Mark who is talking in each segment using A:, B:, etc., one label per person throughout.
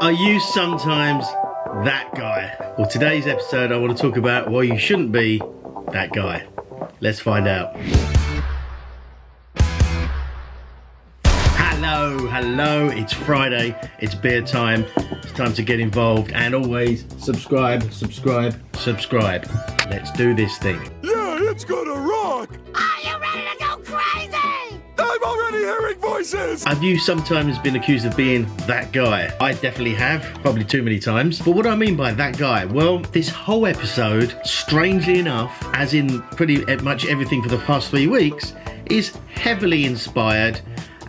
A: Are you sometimes that guy? Well, today's episode I want to talk about why you shouldn't be that guy. Let's find out. Hello, it's Friday, it's beer time, it's time to get involved, and always subscribe. Let's do this thing.
B: Yeah, it's gonna rock!
C: Are you ready to go crazy?
B: I'm already hearing voices!
A: Have you sometimes been accused of being that guy? I definitely have, probably too many times. But what do I mean by that guy? Well, this whole episode, strangely enough, as in pretty much everything for the past 3 weeks, is heavily inspired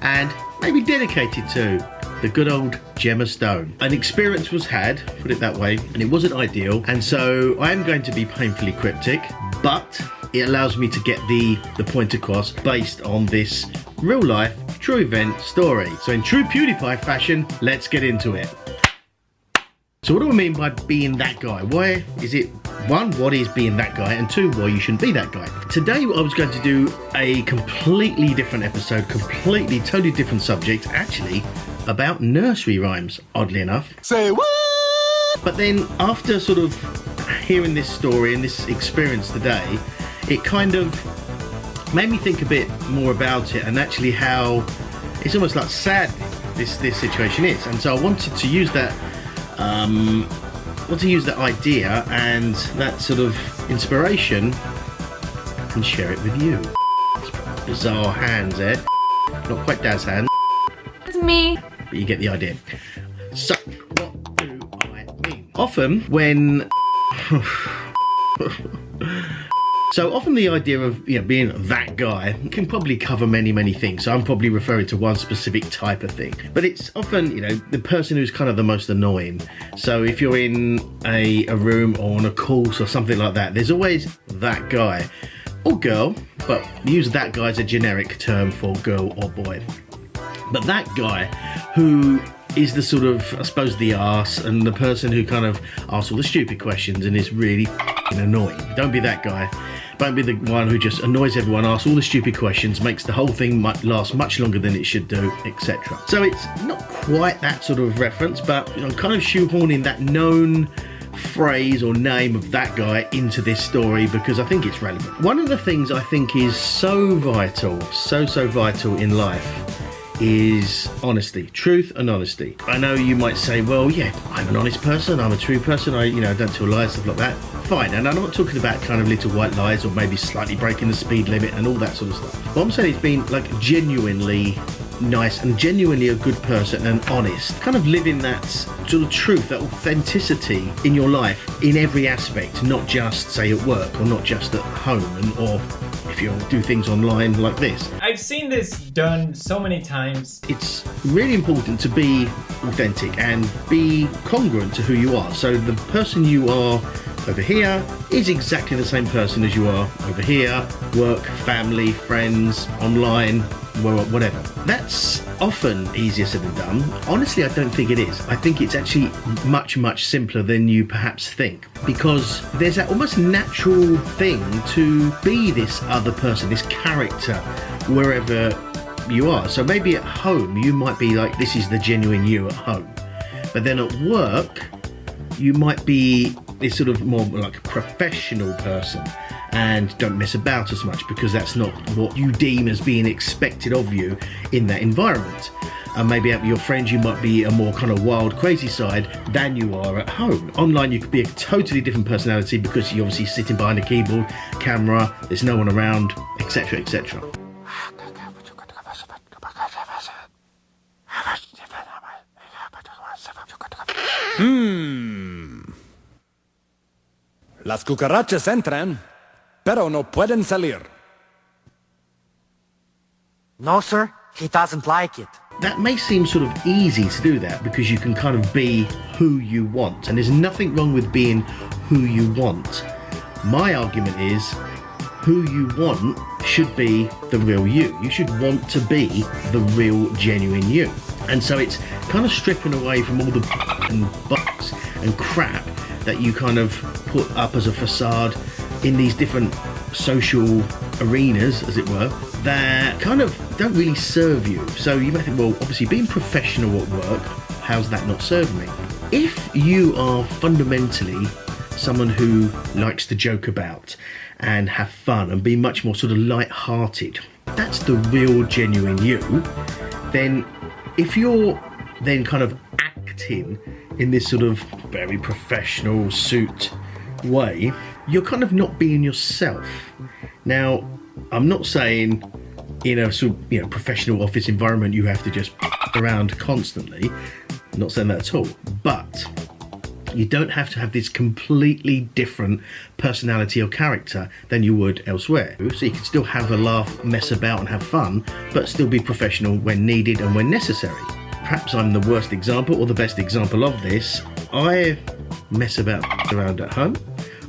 A: and maybe dedicated to the good old Gemma Stone. An experience was had, put it that way, and it wasn't ideal, and so I am going to be painfully cryptic, but it allows me to get the point across based on this real life, true event story. So in true PewDiePie fashion, let's get into it. So what do I mean by being that guy? Why is it, one, what is being that guy, and two, why you shouldn't be that guy? Today I was going to do a completely different episode, totally different subject, actually about nursery rhymes, oddly enough.
B: Say what?
A: But then after sort of hearing this story and this experience today, it kind of made me think a bit more about it and actually how it's almost like sad this situation is. And so I wanted to use that idea and that sort of inspiration and share it with you. Bizarre hands, eh? Not quite Dad's hand.
C: It's me.
A: But you get the idea. So, what do I mean? Often when... So often the idea of being that guy can probably cover many things. So I'm probably referring to one specific type of thing. But it's often, the person who's kind of the most annoying. So if you're in a room or on a course or something like that, there's always that guy or girl, but use that guy as a generic term for girl or boy. But that guy who is the sort of, I suppose, the arse and the person who kind of asks all the stupid questions and is really annoying. Don't be that guy. Don't be the one who just annoys everyone, asks all the stupid questions, makes the whole thing last much longer than it should do, etc. So it's not quite that sort of reference, but I'm kind of shoehorning that known phrase or name of that guy into this story because I think it's relevant. One of the things I think is so vital, so vital in life is honesty, truth and honesty. I know you might say, well, yeah, I'm an honest person, I'm a true person, I don't tell lies, stuff like that. Fine, and I'm not talking about kind of little white lies or maybe slightly breaking the speed limit and all that sort of stuff. What I'm saying is being like genuinely nice and genuinely a good person and honest, kind of living that sort of truth, that authenticity in your life in every aspect, not just say at work or not just at home or if you do things online like this.
D: I've seen this done so many times.
A: It's really important to be authentic and be congruent to who you are. So the person you are over here is exactly the same person as you are over here, work, family, friends, online, whatever. That's often easier said than done. Honestly, I don't think it is. I think it's actually much simpler than you perhaps think, because there's that almost natural thing to be this other person, this character, wherever you are. So maybe at home, you might be like, this is the genuine you at home. But then at work, you might be this sort of more like a professional person and don't mess about as much because that's not what you deem as being expected of you in that environment. And maybe out with your friends you might be a more kind of wild, crazy side than you are at home. Online you could be a totally different personality because you're obviously sitting behind a keyboard, camera, there's no one around, etc, etc.
B: Las cucarachas entran, pero no pueden salir.
E: No, sir, he doesn't like it.
A: That may seem sort of easy to do that because you can kind of be who you want, and there's nothing wrong with being who you want. My argument is who you want should be the real you. You should want to be the real, genuine you. And so it's kind of stripping away from all the and bucks and crap that you kind of put up as a facade in these different social arenas, as it were, that kind of don't really serve you. So you might think, well, obviously being professional at work, how's that not serving me? If you are fundamentally someone who likes to joke about and have fun and be much more sort of light-hearted, that's the real genuine you, then if you're then kind of acting in this sort of very professional suit way, you're kind of not being yourself. Now, I'm not saying in a sort of, professional office environment you have to just around constantly. I'm not saying that at all, but you don't have to have this completely different personality or character than you would elsewhere. So you can still have a laugh, mess about and have fun, but still be professional when needed and when necessary. Perhaps I'm the worst example or the best example of this. I mess about around at home.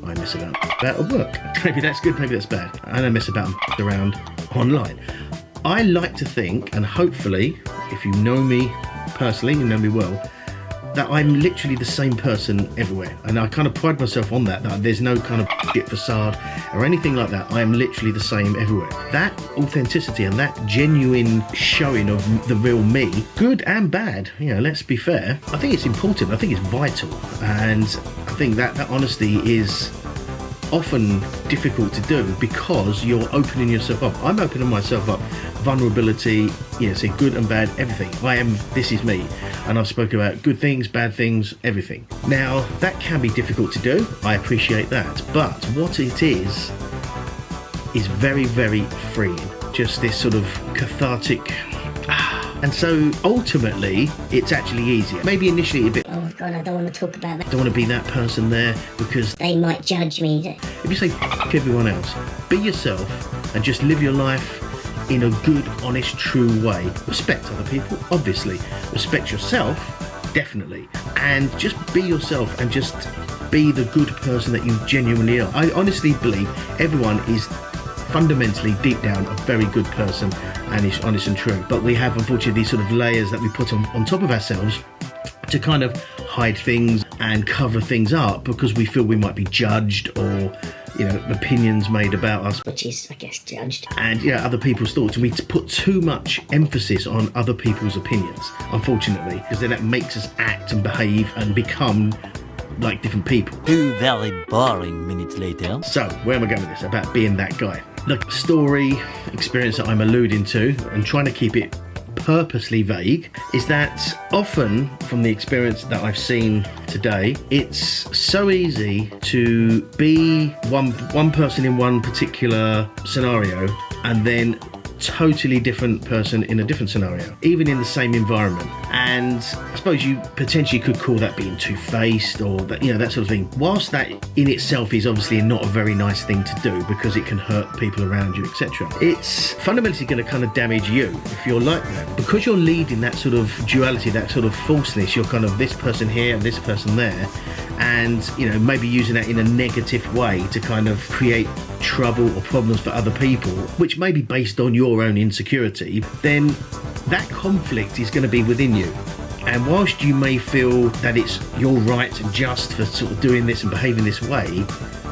A: I mess about at work. Maybe that's good, maybe that's bad. I don't mess about around online. I like to think, and hopefully, if you know me personally, you know me well, that I'm literally the same person everywhere. And I kind of pride myself on that there's no kind of shit facade or anything like that. I am literally the same everywhere. That authenticity and that genuine showing of the real me, good and bad, let's be fair, I think it's important, I think it's vital. And I think that honesty is often difficult to do because you're opening yourself up. I'm opening myself up. Vulnerability, say good and bad, everything. This is me. And I've spoken about good things, bad things, everything. Now, that can be difficult to do. I appreciate that. But what it is very, very freeing. Just this sort of cathartic. And so ultimately, it's actually easier. Maybe initially a bit,
F: oh God, I don't want to talk about that.
A: don't want to be that person there because
F: They might judge me.
A: if you say f everyone else, be yourself and just live your life in a good, honest, true way. Respect other people, obviously. Respect yourself, definitely. And just be yourself and just be the good person that you genuinely are. I honestly believe everyone is fundamentally, deep down, a very good person and is honest and true. But we have, unfortunately, these sort of layers that we put on top of ourselves to kind of hide things and cover things up because we feel we might be judged or opinions made about us,
F: Which is, I guess, judged.
A: and other people's thoughts, and we put too much emphasis on other people's opinions, unfortunately, because then that makes us act and behave and become like different people.
G: 2 very boring minutes later.
A: So where am I going with this? About being that guy. Look, story, experience that I'm alluding to and trying to keep it purposely vague is that often from the experience that I've seen today, it's so easy to be one person in one particular scenario and then totally different person in a different scenario, even in the same environment. And I suppose you potentially could call that being two-faced or that, that sort of thing. Whilst that in itself is obviously not a very nice thing to do because it can hurt people around you, etc. It's fundamentally going to kind of damage you if you're like that. Because you're leading that sort of duality, that sort of falseness, you're kind of this person here and this person there, and maybe using that in a negative way to kind of create trouble or problems for other people, which may be based on your own insecurity, then that conflict is going to be within you. And whilst you may feel that it's your right and just for sort of doing this and behaving this way,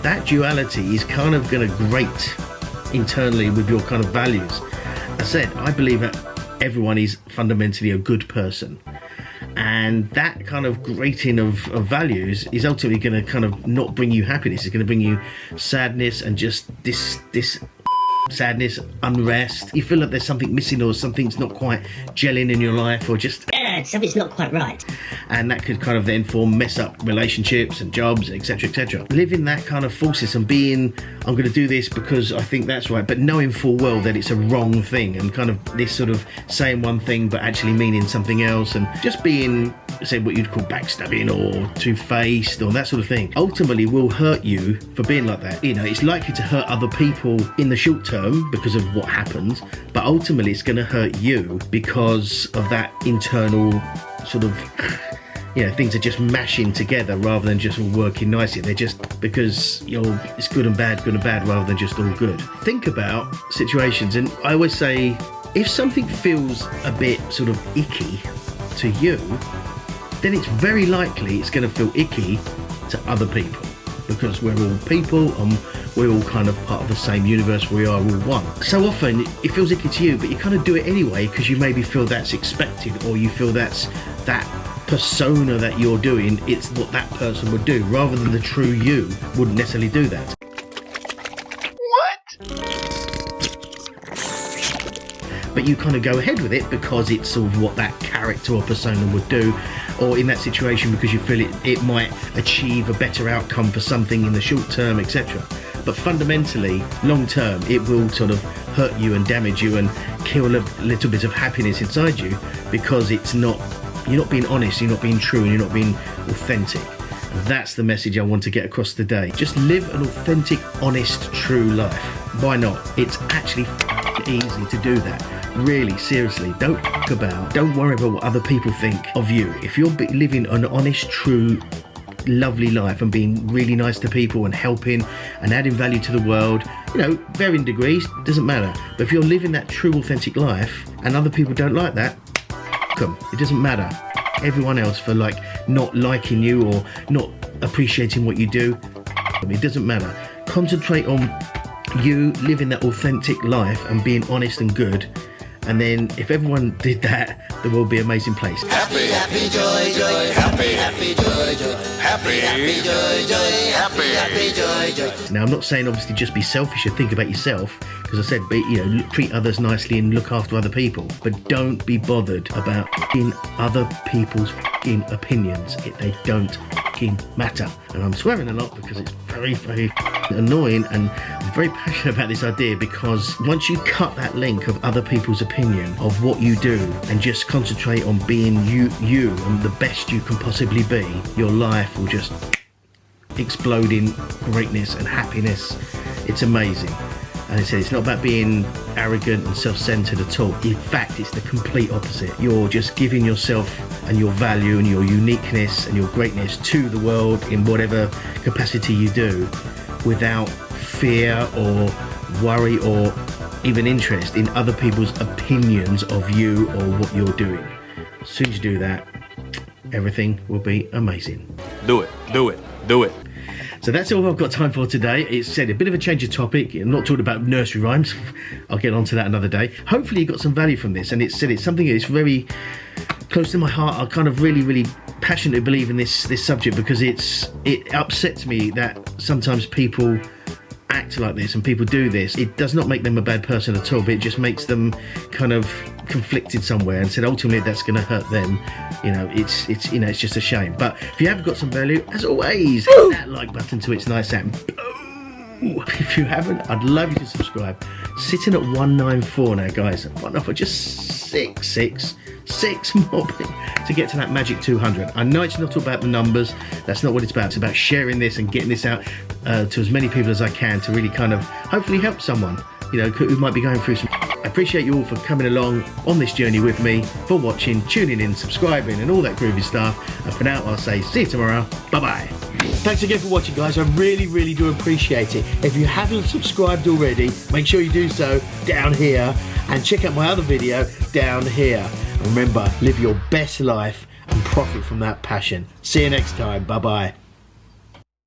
A: that duality is kind of going to grate internally with your kind of values. As I said, I believe that everyone is fundamentally a good person. And that kind of grating of values is ultimately going to kind of not bring you happiness. It's going to bring you sadness and just this sadness, unrest. You feel like there's something missing or something's not quite gelling in your life or just
F: Something's not quite right.
A: and that could kind of then mess up relationships and jobs, etc, etc. Living that kind of falseness and being, I'm going to do this because I think that's right, but knowing full well that it's a wrong thing, and kind of this sort of saying one thing but actually meaning something else, and just being, say, what you'd call backstabbing or two-faced or that sort of thing, ultimately will hurt you for being like that. It's likely to hurt other people in the short term because of what happens, but ultimately it's going to hurt you because of that internal sort of things are just mashing together rather than just all working nicely. They're just because it's good and bad rather than just all good. Think about situations, and I always say if something feels a bit sort of icky to you, then it's very likely it's going to feel icky to other people, because we're all people and we're all kind of part of the same universe. We are all one. So often it feels icky to you, but you kind of do it anyway because you maybe feel that's expected, or you feel that persona that you're doing, it's what that person would do, rather than the true you wouldn't necessarily do that. But you kind of go ahead with it because it's sort of what that character or persona would do, or in that situation because you feel it might achieve a better outcome for something in the short term, etc. But fundamentally, long term, it will sort of hurt you and damage you and kill a little bit of happiness inside you, because you're not being honest, you're not being true, and you're not being authentic. That's the message I want to get across today. Just live an authentic, honest, true life. Why not? It's actually easy to do that. Really, seriously, don't worry about what other people think of you. If you're living an honest, true, lovely life and being really nice to people and helping and adding value to the world, varying degrees, doesn't matter. But if you're living that true, authentic life and other people don't like that, them. It doesn't matter. Everyone else for not liking you or not appreciating what you do, it doesn't matter. Concentrate on you living that authentic life and being honest and good. And then if everyone did that, the world would be an amazing place.
H: Happy, happy, joy, joy, happy, happy, joy, joy, happy, happy, joy, joy, happy, happy, joy, joy.
A: Now, I'm not saying obviously just be selfish and think about yourself, because I said, treat others nicely and look after other people. But don't be bothered about other people's opinions. They don't matter. And I'm swearing a lot because it's very, very annoying, and I'm very passionate about this idea, because once you cut that link of other people's opinion of what you do and just concentrate on being you and the best you can possibly be, your life will just explode in greatness and happiness. It's amazing. And I said, it's not about being arrogant and self-centered at all. In fact, it's the complete opposite. You're just giving yourself and your value and your uniqueness and your greatness to the world in whatever capacity you do, without fear or worry or even interest in other people's opinions of you or what you're doing. As soon as you do that, everything will be amazing.
B: Do it, do it, do it.
A: So that's all I've got time for today. It's said a bit of a change of topic. I'm not talking about nursery rhymes. I'll get onto that another day. Hopefully you got some value from this, and it's something that's very close to my heart. I kind of really passionately believe in this subject, because it upsets me that sometimes people act like this and people do this. It does not make them a bad person at all, but it just makes them kind of conflicted somewhere, and said ultimately that's going to hurt them. It's just a shame. But if you have got some value, as always, hit that like button to its nice sound. If you haven't, I'd love you to subscribe. Sitting at 194 now, guys. One off for just six more to get to that magic 200. I know it's not all about the numbers. That's not what it's about. It's about sharing this and getting this out to as many people as I can, to really kind of hopefully help someone who might be going through some. I appreciate you all for coming along on this journey with me, for watching, tuning in, subscribing and all that groovy stuff. And for now, I'll say see you tomorrow. Bye-bye. Thanks again for watching, guys. I really do appreciate it. If you haven't subscribed already, make sure you do so down here, and check out my other video down here. And remember, live your best life and profit from that passion. See you next time. Bye-bye.